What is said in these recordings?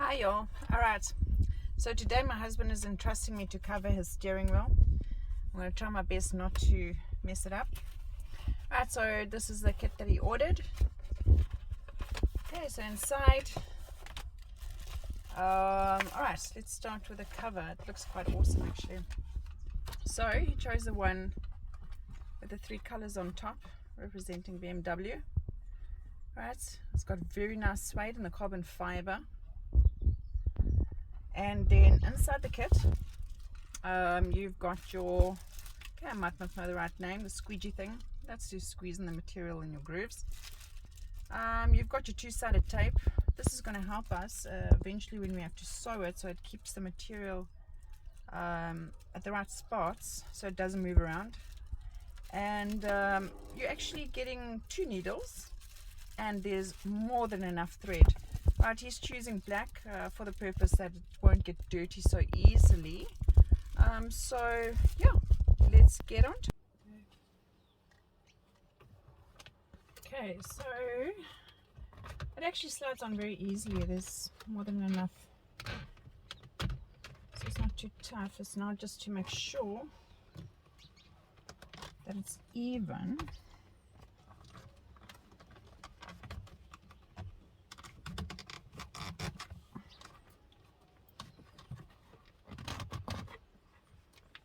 Hi y'all. Alright, so today my husband is entrusting me to cover his steering wheel. I'm going to try my best not to mess it up. Alright, so this is the kit that he ordered. Okay, so inside, alright, let's start with the cover. It looks quite awesome actually. So he chose the one with the three colors on top representing BMW. Right, it's got very nice suede and the carbon fiber. And then inside the kit, you've got your, okay, I might not know the right name, the squeegee thing. That's just squeezing the material in your grooves. You've got your two-sided tape. This is going to help us eventually when we have to sew it, so it keeps the material at the right spots so it doesn't move around. And you're actually getting 2 needles, and there's more than enough thread. Right, he's choosing black for the purpose that it won't get dirty so easily. So yeah, let's get on to it. Okay, so it actually slides on very easily. There's more than enough, so it's not too tough. It's now just to make sure that it's even.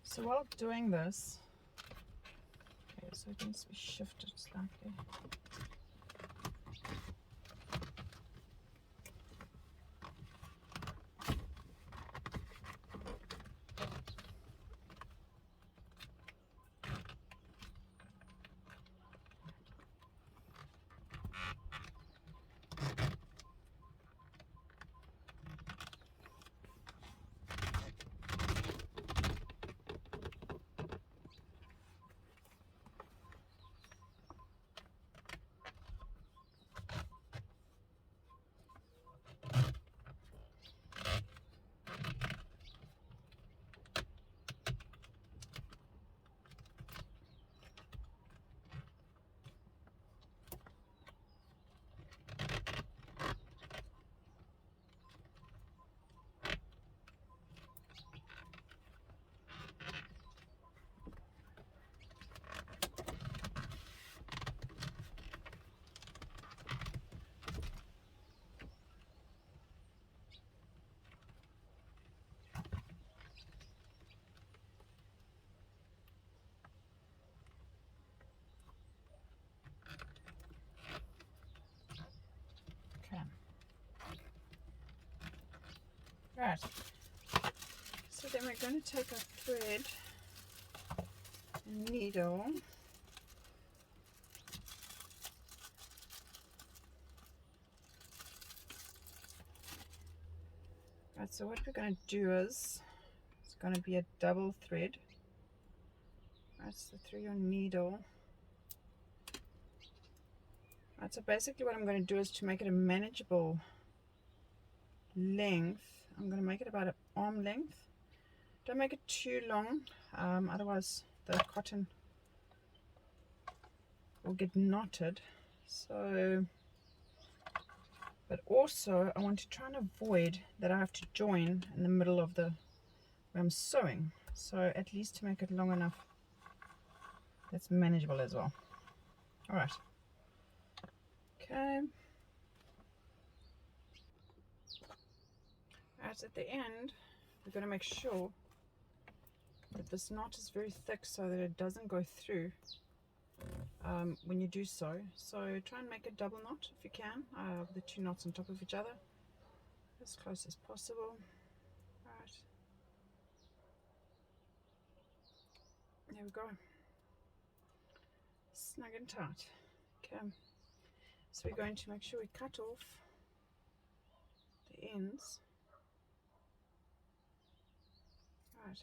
So while doing this, okay, so it needs to be shifted slightly. Okay. Right. So then we're going to take a thread and needle. Right, so what we're going to do is, it's going to be a double thread. Right, so through your needle. Right, so basically what I'm going to do is, to make it a manageable length, I'm going to make it about an arm length. Don't make it too long, otherwise the cotton will get knotted. So, but also I want to try and avoid that I have to join in the middle of the where I'm sewing. So at least to make it long enough that's manageable as well. All right. Okay. Right, at the end, we're going to make sure that this knot is very thick so that it doesn't go through when you do sew. So try and make a double knot if you can, the 2 knots on top of each other, as close as possible. Right. There we go. Snug and tight. Okay. So we're going to make sure we cut off the ends. Right.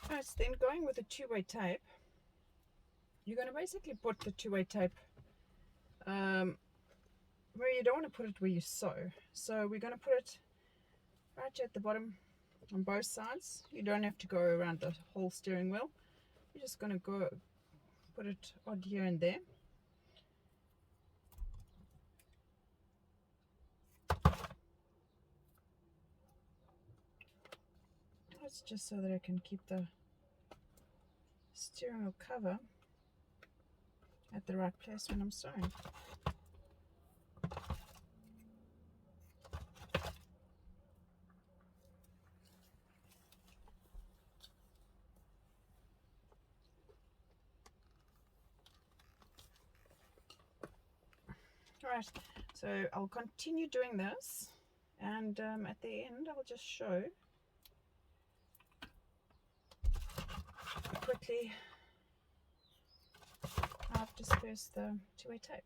Right, so then going with the 2-way tape, you're going to basically put the 2-way tape where you don't want to put it where you sew. So we're going to put it right at the bottom on both sides. You don't have to go around the whole steering wheel. You're just going to go put it odd here and there. That's just so that I can keep the steering wheel cover at the right place when I'm sewing. Alright, so I'll continue doing this, and at the end I'll just show quickly how I've dispersed the two-way tape.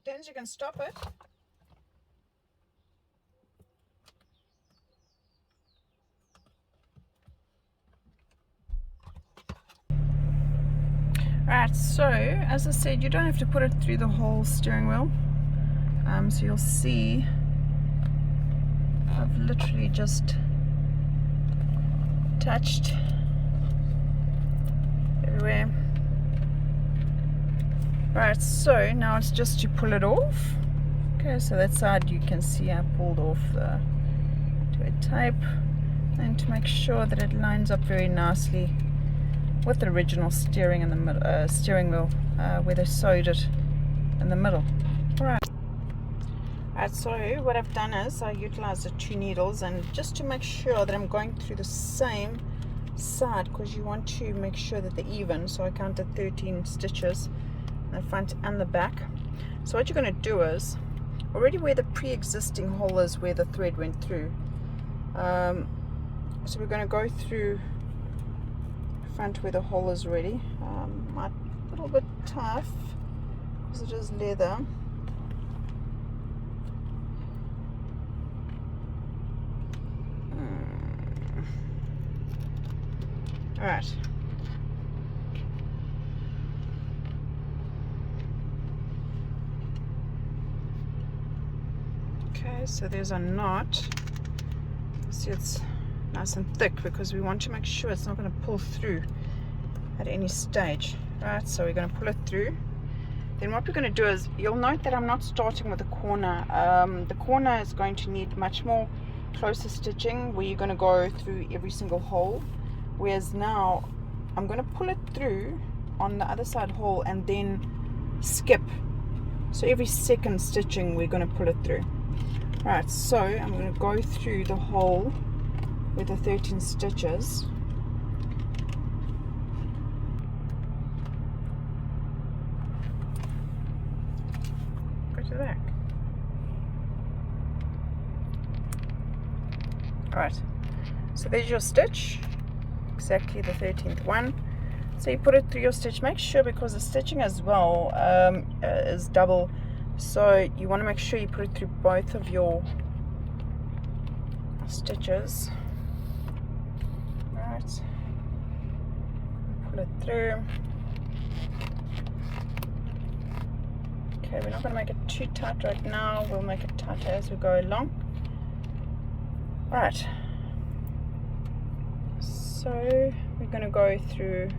Then you can stop it. Right, so as I said, you don't have to put it through the whole steering wheel. So you'll see I've literally just touched everywhere. Right, so now it's just to pull it off. Okay, so that side you can see I pulled off the two-way tape, and to make sure that it lines up very nicely with the original steering in the middle, steering wheel, where they sewed it in the middle. Alright. Alright, so what I've done is I utilized the two needles, and just to make sure that I'm going through the same side, because you want to make sure that they're even, so I counted 13 stitches in the front and the back. So what you're going to do is, already where the pre-existing hole is where the thread went through, so we're going to go through front where the hole is already. Might a little bit tough because it is leather. Alright. Okay, so there's a knot. See, it's nice and thick because we want to make sure it's not going to pull through at any stage. Right, so we're going to pull it through. Then what we're going to do is, you'll note that I'm not starting with the corner. The corner is going to need much more closer stitching, where you're going to go through every single hole, whereas now I'm going to pull it through on the other side hole and then skip. So every second stitching we're going to pull it through. Right, so I'm going to go through the hole with the 13 stitches. Go to the back. Alright, so there's your stitch, exactly the 13th one. So you put it through your stitch. Make sure, because the stitching as well is double, so you want to make sure you put it through both of your stitches. Right, pull it through. Okay, we're not going to make it too tight right now, we'll make it tighter as we go along. Right, so we're going to go through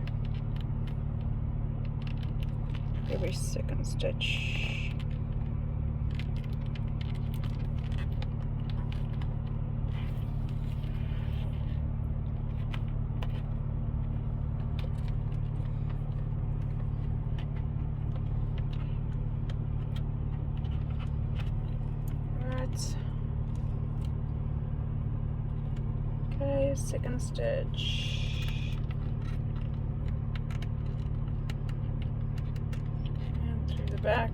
every second stitch. Okay, second stitch, and through the back.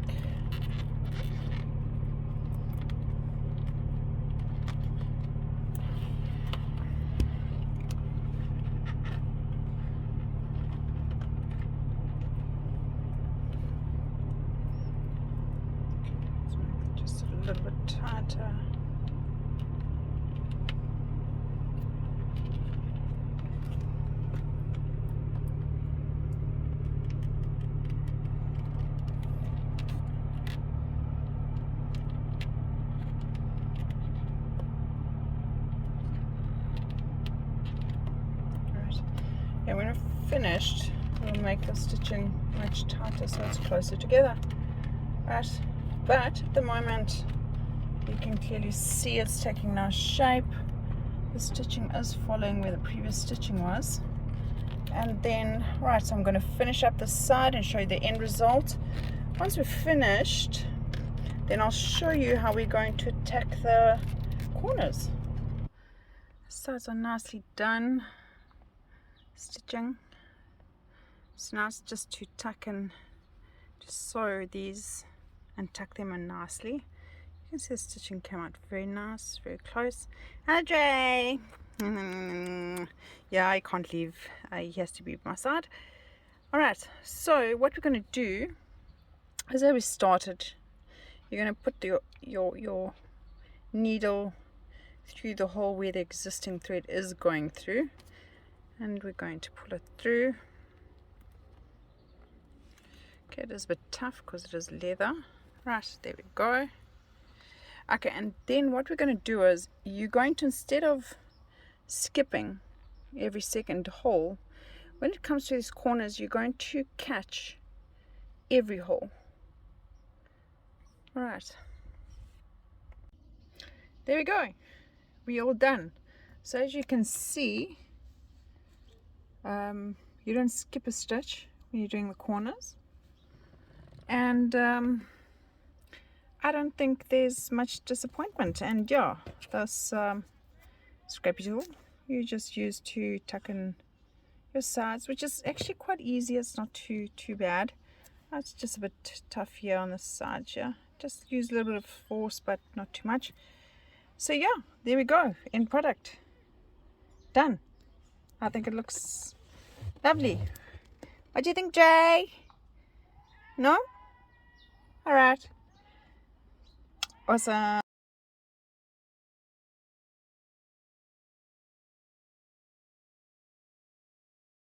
tighter. And when we're finished, we'll make the stitching much tighter so it's closer together. Right, but at the moment you can clearly see it's taking nice shape. The stitching is following where the previous stitching was. And then, right, so I'm going to finish up this side and show you the end result. Once we're finished, then I'll show you how we're going to attack the corners. Sides are nicely done stitching, so now it's just to tuck and just sew these and tuck them in nicely. You can see the stitching came out very nice, very close. Hello Dre! Yeah, I can't leave, he has to be by my side. Alright, so what we're going to do is, as we started, you're going to put your needle through the hole where the existing thread is going through, and we're going to pull it through. Okay, it is a bit tough because it is leather. Right, there we go. Okay, and then what we're going to do is, you're going to, instead of skipping every second hole, when it comes to these corners, you're going to catch every hole. Alright, there we go. We're all done. So as you can see, you don't skip a stitch when you're doing the corners, and I don't think there's much disappointment. And yeah, this scrappy tool you just use to tuck in your sides, which is actually quite easy. It's not too bad. It's just a bit tough here on the side. Yeah, just use a little bit of force, but not too much. So yeah, there we go, end product done. I think it looks lovely. What do you think, Jay? No? All right, awesome.